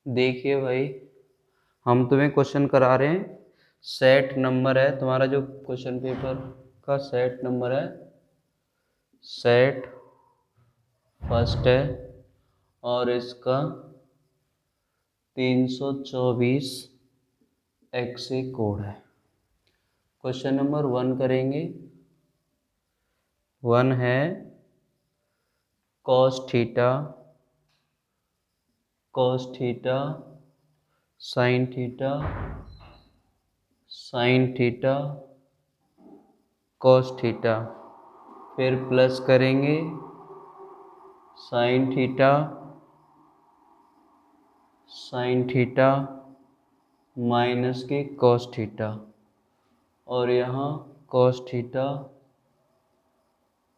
देखिए भाई, हम तुम्हें क्वेश्चन करा रहे हैं। सेट नंबर है तुम्हारा, जो क्वेश्चन पेपर का सेट नंबर है, सेट फर्स्ट है और इसका 324 एक्से कोड है। क्वेश्चन नंबर 1 करेंगे। 1 है cos theta sin theta cos theta, फिर प्लस करेंगे sin थीटा माइनस के cos थीटा, और यहाँ cos थीटा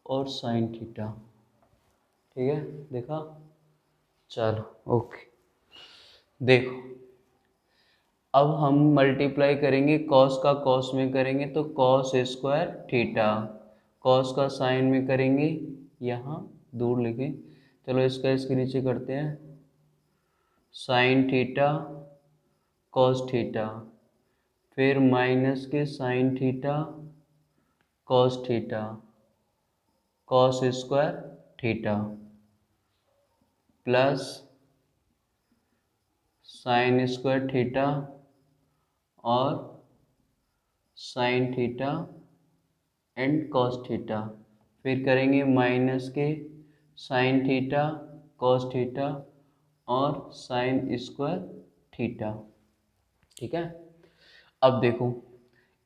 और sin थीटा। ठीक है, देखा? चलो ओके। देखो, अब हम मल्टीप्लाई करेंगे, cos का cos में करेंगे तो cos स्क्वायर थीटा, cos का sin में करेंगे, यहाँ दूर लिखें, चलो इसका इसके नीचे करते हैं, sin थीटा cos थीटा, फिर माइनस के sin theta cos theta, cos square theta, plus sin square theta और sin theta and cos theta, फिर करेंगे माइनस के sin थीटा cos थीटा और sin स्क्वायर थीटा। ठीक है, अब देखो,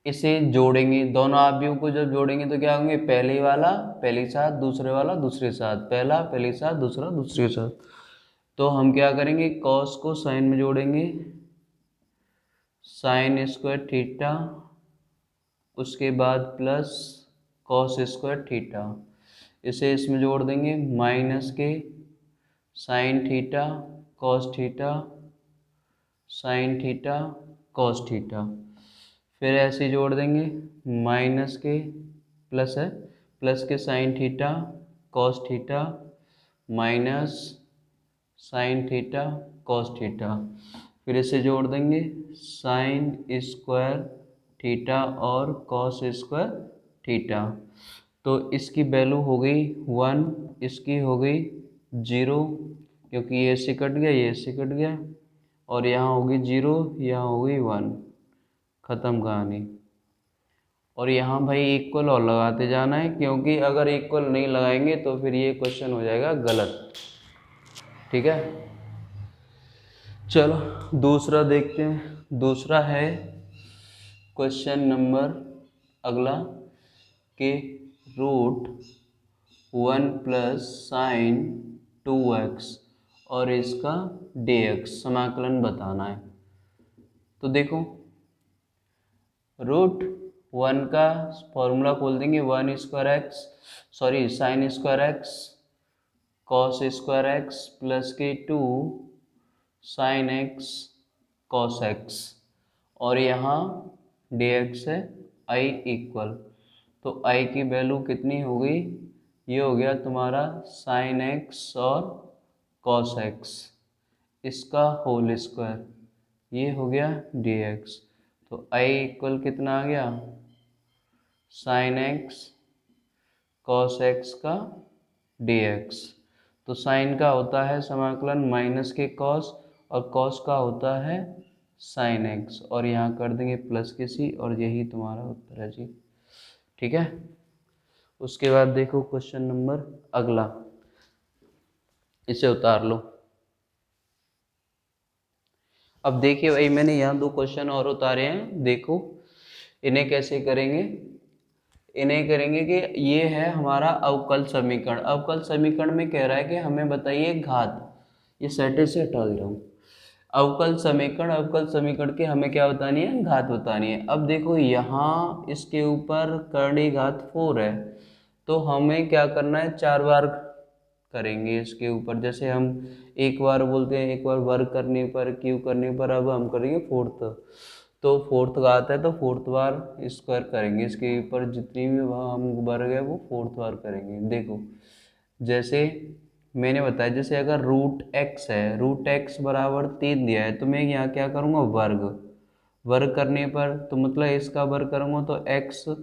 इसे जोड़ेंगे, दोनों आव्यूह को जब जोड़ेंगे तो क्या होंगे, पहले वाला पहले साथ, दूसरे वाला दूसरे साथ, पहला पहले साथ, दूसरा दूसरे साथ। तो हम क्या करेंगे, cos को sin में जोड़ेंगे, sin स्क्वायर थीटा, उसके बाद प्लस cos स्क्वायर थीटा, इसे इसमें जोड़ देंगे, माइनस के sin theta cos theta sin theta cos theta, फिर ऐसे जोड़ देंगे, माइनस के प्लस है, प्लस के sin theta cos theta minus sin theta cos theta, फिर इसे जोड़ देंगे, sin स्क्वायर थीटा और cos स्क्वायर थीटा। तो इसकी वैल्यू हो गई 1, इसकी हो गई 0, क्योंकि ये से कट गया, ये से कट गया, और यहाँ होगी 0, यहाँ होगी 1, ख़त्म कहानी। और यहाँ भाई इक्वल और लगाते जाना है, क्योंकि अगर इक्वल नहीं लगाएंगे तो फिर ये क्वेश्चन हो जाएगा गलत। ठीक है, चलो दूसरा देखते हैं। दूसरा है क्वेश्चन नंबर अगला के √1 प्लस साइन 2x और इसका dx समाकलन बताना है। तो देखो, √1 का फॉर्मूला खोल देंगे, 1 square x, sorry sine square x cos square x plus के 2 साइन एक्स कॉस एक्स, और यहाँ dx है i इक्वल, तो i की वैल्यू कितनी हो गई, ये हो गया तुम्हारा साइन एक्स और कॉस एक्स, इसका होल स्क्वायर, ये हो गया dx। तो i इक्वल कितना आ गया, साइन एक्स कॉस एक्स का dx। तो साइन का होता है समाकलन माइनस के कॉस, और कॉस का होता है साइन एक्स, और यहाँ कर देंगे प्लस के सी, और यही तुम्हारा उत्तर है जी। ठीक है, उसके बाद देखो क्वेश्चन नंबर अगला, इसे उतार लो। अब देखिए भाई, मैंने यहाँ 2 क्वेश्चन और उतारे हैं, देखो इन्हें कैसे करेंगे। इन्हें करेंगे कि ये है हमारा अवकल समीकरण। अवकल समीकरण में कह रहा है कि हमें बताइए घात, ये सेटे से हटा दे रहा हूँ। अवकल समीकरण के हमें क्या बतानी है, घात बतानी है। अब देखो यहाँ इसके ऊपर कर्णीय घात 4 है, तो हमें क्या करना है, 4 बार करेंगे इसके ऊपर। जैसे हम एक बार बोलते हैं, एक बार वर्ग करने पर, क्यू करने पर, अब हम करेंगे फोर्थ, तो फोर्थ घात है तो फोर्थ बार स्क्वायर करेंगे, इसके ऊपर जितनी भी हम वर्ग है वो फोर्थ बार करेंगे। देखो जैसे मैंने बताया जैसे अगर रूट एक्स है, रूट एक्स बराबर 3 दिया है, तो मैं यहाँ क्या करूँगा, वर्ग। वर्ग करने पर तो मतलब इसका वर्ग करूँगा तो x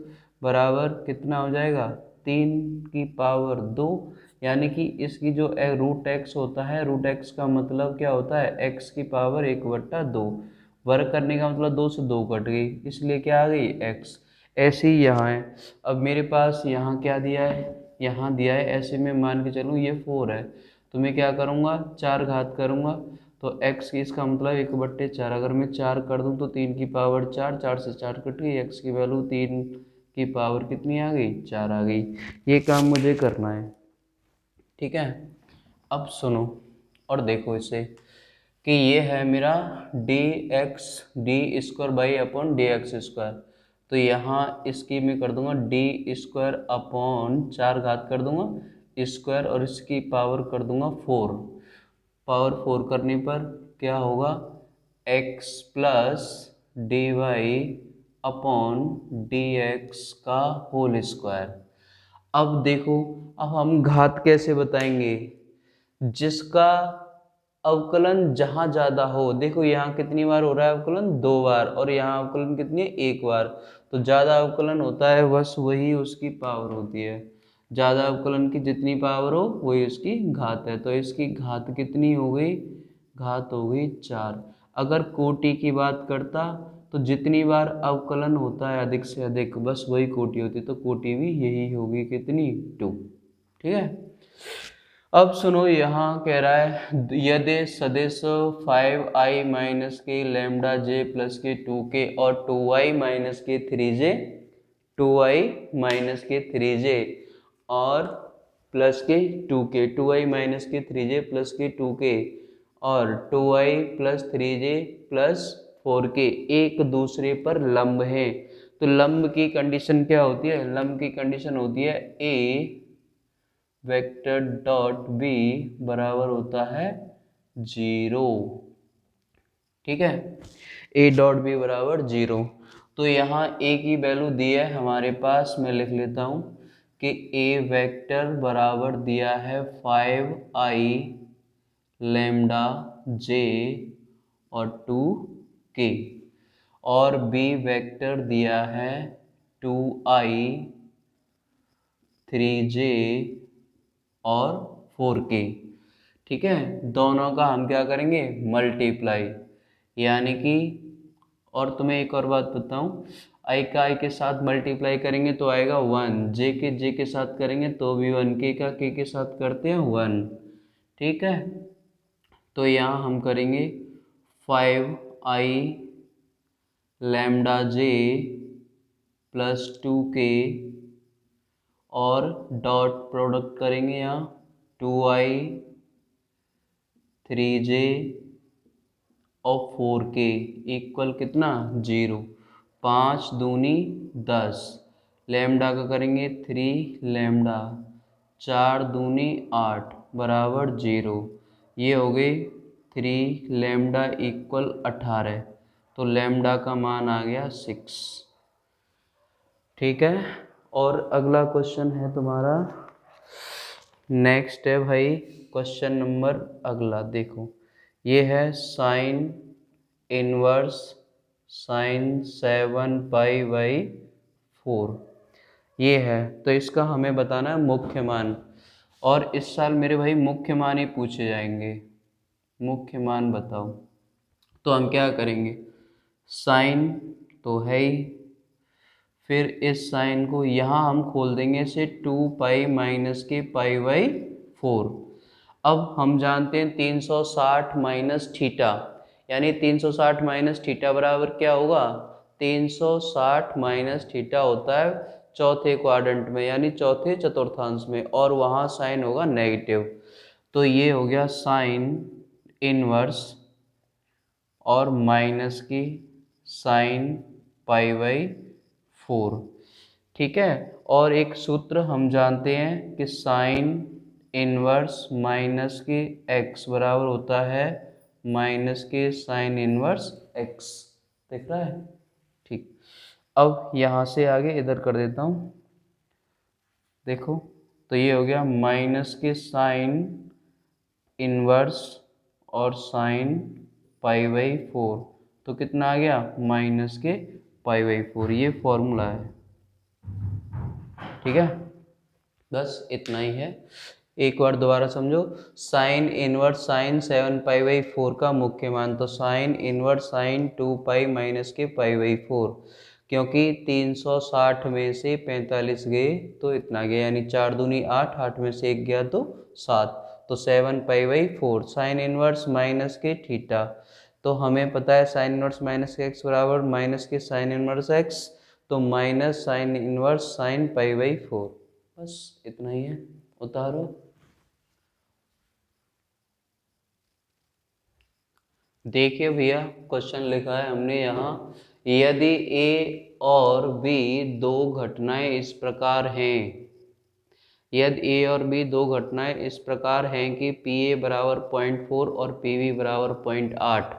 बराबर कितना हो जाएगा, 3 की पावर 2। यानी कि इसकी जो रूट एक्स होता है, रूट एक्स का मतलब क्या होता है, x की पावर 1/2। वर्ग करने का मतलब 2 से 2 कट गई, इसलिए क्या आ गई, x। ऐसे ही यहाँ है। अब मेरे पास यहाँ क्या दिया है, यहाँ दिया है, ऐसे में मान के चलूँ ये 4 है, तो मैं क्या करूँगा, 4 घात करूँगा, तो x की इसका मतलब 1/4। अगर मैं 4 कर दूँ तो 3 की पावर 4, 4 से 4 कट गई, x की वैल्यू 3 की पावर कितनी आ गई, 4 आ गई। ये काम मुझे करना है, ठीक है। अब सुनो और देखो इसे, कि ये है मेरा डी स्क्वायर तो यहाँ इसकी मैं कर दूंगा डी स्क्वायर/4 घात कर दूंगा स्क्वायर, और इसकी पावर कर दूंगा 4। पावर 4 करने पर क्या होगा, x plus D Y upon D X का होल स्क्वायर। अब देखो, अब हम घात कैसे बताएंगे, जिसका अवकलन जहां ज्यादा हो। देखो यहाँ कितनी बार हो रहा है अवकलन, 2 बार, और यहाँ अवकलन कितनी है, 1 बार। तो ज्यादा अवकलन होता है बस वही उसकी पावर होती है, ज्यादा अवकलन की जितनी पावर हो वही उसकी घात है। तो इसकी घात कितनी हो गई, घात हो गई 4। अगर कोटि की बात करता तो जितनी बार अवकलन होता है अधिक से अधिक, बस वही कोटि होती है, तो कोटि भी यही होगी कितनी, 2। ठीक है। अब सुनो, यहाँ कह रहा है यदि सदिश 5i-k लैम्डा j प्लस के 2k और 2i-k 3j, 2i-k 3j और प्लस के 2k, 2i-k 3j प्लस के 2k और 2i plus 3j plus 4k एक दूसरे पर लंब है। तो लंब की कंडीशन क्या होती है, लंब की कंडीशन होती है a वेक्टर डॉट बी बराबर होता है 0। ठीक है, ए डॉट बी बराबर 0। तो यहाँ ए की वैल्यू दी है हमारे पास, मैं लिख लेता हूँ कि ए वेक्टर बराबर दिया है 5i लैम्डा जे और 2k, और बी वेक्टर दिया है 2i 3j और 4k। ठीक है, दोनों का हम क्या करेंगे, मल्टीप्लाई, यानी कि, और तुम्हें एक और बात बताऊं, आई का आई के साथ मल्टीप्लाई करेंगे तो आएगा 1, जे के साथ करेंगे तो भी 1, के के साथ करते हैं 1। ठीक है, तो यहाँ हम करेंगे 5i लैम्डा जे प्लस 2k और डॉट प्रोडक्ट करेंगे यहाँ 2i 3j और 4k इक्वल कितना, 0। 5 दूनी 10, लैम्डा का करेंगे 3 लैम्डा, 4 दूनी 8 बराबर 0। ये हो गई 3 लैम्डा इक्वल 18, तो लैम्डा का मान आ गया 6। ठीक है, और अगला क्वेश्चन है तुम्हारा, नेक्स्ट है भाई क्वेश्चन नंबर अगला, देखो ये है साइन इनवर्स साइन 7π/4। ये है, तो इसका हमें बताना है मुख्य मान, और इस साल मेरे भाई मुख्य मान ही पूछे जाएंगे। मुख्य मान बताओ, तो हम क्या करेंगे, साइन तो है ही, फिर इस साइन को यहाँ हम खोल देंगे से 2π-k π/4। अब हम जानते हैं 360 माइनस थीटा, यानी 360 माइनस थीटा बराबर क्या होगा, 360 माइनस थीटा होता है चौथे क्वाड्रेंट में, यानी चौथे चतुर्थांश में, और वहाँ साइन होगा नेगेटिव। तो ये हो गया साइन इनवर्स और माइनस की साइन π/4। ठीक है, और एक सूत्र हम जानते हैं कि साइन इनवर्स माइनस के x बराबर होता है माइनस के साइन इनवर्स x। देख रहा है, ठीक। अब यहाँ से आगे इधर कर देता हूँ, देखो, तो ये हो गया माइनस के साइन इनवर्स और साइन π/4, तो कितना आ गया -π/4। ये फॉर्मूला है, ठीक है। बस इतना ही है। एक बार दोबारा समझो, साइन इनवर्स साइन 7π/4 का मुख्य मान, तो साइन इनवर्स साइन 2π माइनस के π/4, क्योंकि 360 में से 45 गए तो इतना गया, यानी 4 दूनी 8, 8 में से 1 गया तो 7, तो 7π/4 साइन इनवर्स माइनस के थीटा। तो हमें पता है साइन इनवर्स माइनस के एक्स बराबर माइनस के साइन इनवर्स एक्स, तो माइनस साइन इनवर्स साइन π/4। बस इतना ही है, उतारो। देखिए भैया, क्वेश्चन लिखा है हमने यहाँ, यदि ए और बी दो घटनाएं इस प्रकार हैं, यदि ए और बी दो घटनाएं इस प्रकार हैं कि पी ए बराबर 0.4 और पी बी बराबर 0.8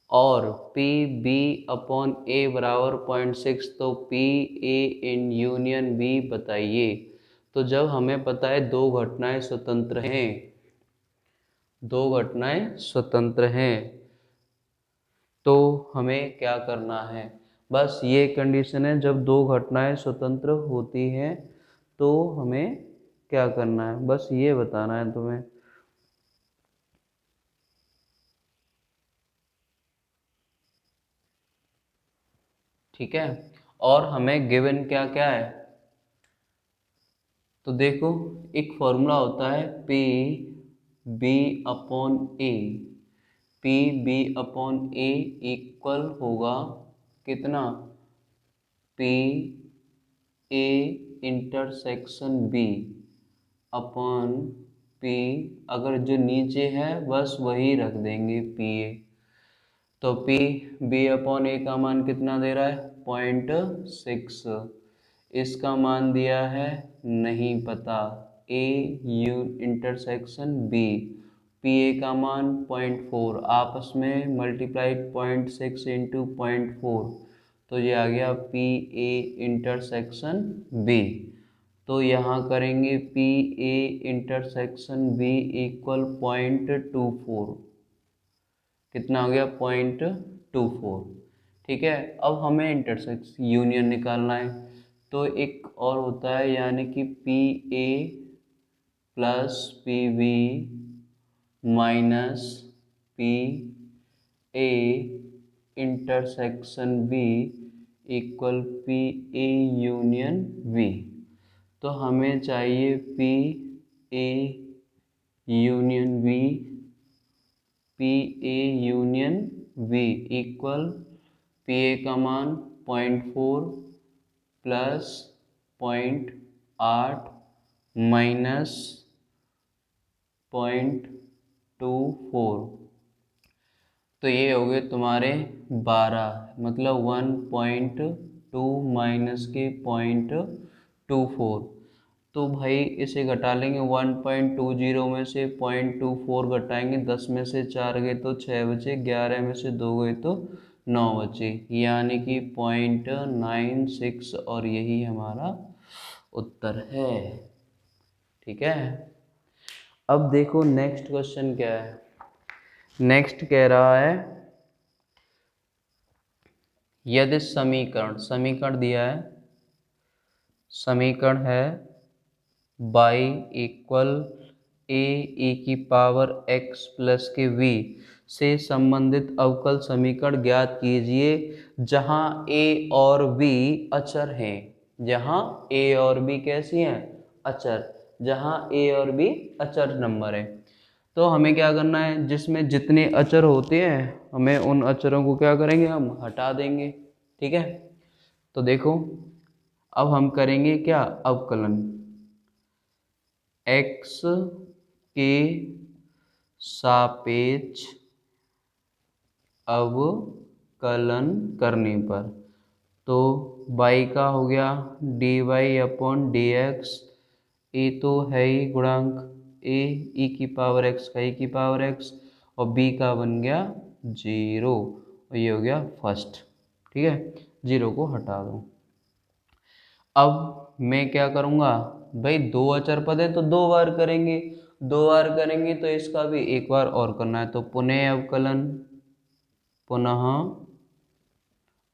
और पी बी अपॉन ए बराबर 0.6, तो P A in union B बताइए। तो जब हमें पता है दो घटनाएं स्वतंत्र हैं, दो घटनाएं स्वतंत्र हैं, तो हमें क्या करना है, बस ये कंडीशन है, जब दो घटनाएं स्वतंत्र होती हैं तो हमें क्या करना है, बस ये बताना है तुम्हें। ठीक है, और हमें गिवन क्या क्या है, तो देखो एक फॉर्मूला होता है P B upon A, P B upon A equal होगा कितना, P A intersection B upon P, अगर जो नीचे है बस वही रख देंगे पी ए, तो पी बी अपॉन ए का मान कितना दे रहा है 0.6, इसका मान दिया है नहीं पता, A U intersection B, P A का मान 0.4, आपस में मल्टीप्लाइड 0.6 इंटू 0.4, तो ये आ गया पी ए इंटरसेक्शन बी। तो यहाँ करेंगे P A intersection B equal 0.24, कितना हो गया 0.24, ठीक है। अब हमें इंटरसेक्स यूनियन निकालना है, तो एक और होता है, यानी कि P A plus P B minus P A intersection B equal P A union B. तो हमें चाहिए P A union B, P A union B equal P A का मान 0.4 प्लस 0.8 माइनस 0.24, तो ये हो गए तुम्हारे 12, मतलब 1.2 माइनस के 0.24। तो भाई इसे घटा लेंगे, 1.20 में से 0.24 घटाएंगे, 10 में से 4 गए तो 6 बचे, 11 में से 2 गए तो 9 बचे, यानी कि 0.96, और यही हमारा उत्तर है। ठीक है, अब देखो नेक्स्ट क्वेश्चन क्या है। नेक्स्ट कह रहा है, यदि समीकरण, समीकरण दिया है, समीकरण है y इक्वल ए की पावर x प्लस के v से संबंधित अवकल समीकरण ज्ञात कीजिए जहां a और b अचर हैं, जहां a और b कैसी हैं, अचर, जहां a और b अचर नंबर है। तो हमें क्या करना है, जिसमें जितने अचर होते हैं हमें उन अचरों को क्या करेंगे, हम हटा देंगे। ठीक है, तो देखो अब हम करेंगे क्या, अवकलन, x के सापेक्ष अवकलन करने पर, तो y का हो गया dy अपॉन डी एक्स, ए तो है ही गुणांक, a e की पावर x का e की पावर x, और b का बन गया 0, और ये हो गया फर्स्ट। ठीक है, 0 को हटा दो। अब मैं क्या करूँगा भाई, दो अचर पद है तो दो बार करेंगे, 2 बार करेंगे तो इसका भी एक बार और करना है, तो पुनः अवकलन, पुनः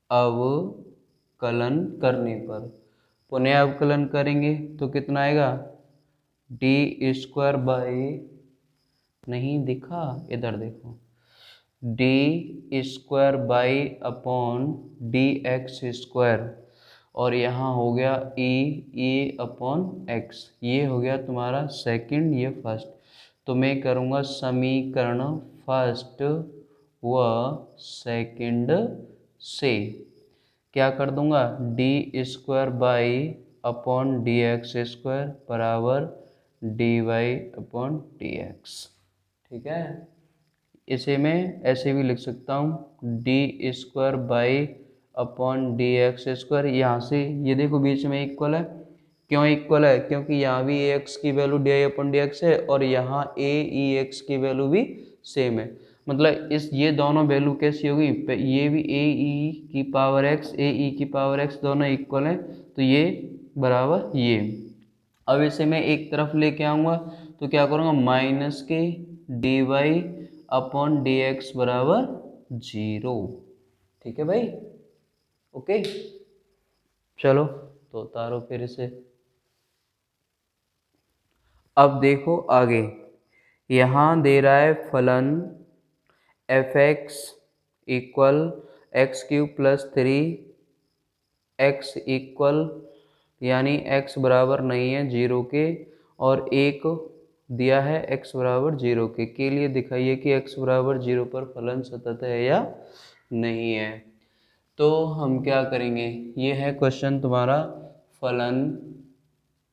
अवकलन करने पर, पुनः अवकलन करेंगे तो कितना आएगा, डी स्क्वायर बाई, नहीं दिखा, इधर देखो, D square by upon D X square, और यहाँ हो गया ए अपॉन एक्स, ये हो गया तुम्हारा सेकंड, ये फर्स्ट। तो मैं करूँगा समीकरण फर्स्ट व सेकंड से क्या कर दूंगा, D square by upon D X square बराबर D Y upon D X. ठीक है, इसे मैं ऐसे भी लिख सकता हूँ, D square by upon D X square, यहाँ से ये देखो बीच में इक्वल है, क्यों इक्वल है, क्योंकि यहाँ भी ए एक्स की value D I upon D x है और यहाँ ए ई एक्स की वैल्यू भी सेम है, मतलब इस ये दोनों वैल्यू कैसी होगी, ये भी ए ई की पावर एक्स, ए ई की पावर एक्स दोनों इक्वल हैं, तो ये बराबर ये। अब इसे मैं एक तरफ लेके आऊँगा तो क्या करूँगा, minus K D Y upon D X बराबर 0। ठीक है भाई, ओके, चलो तो उतारो फिर इसे। अब देखो आगे, यहाँ दे रहा है फलन F x equal x cube plus 3 x equal, यानी x बराबर नहीं है 0 के, और एक दिया है x बराबर 0 के लिए दिखाइए कि x बराबर 0 पर फलन सतत है या नहीं है। तो हम क्या करेंगे, ये है क्वेश्चन तुम्हारा, फलन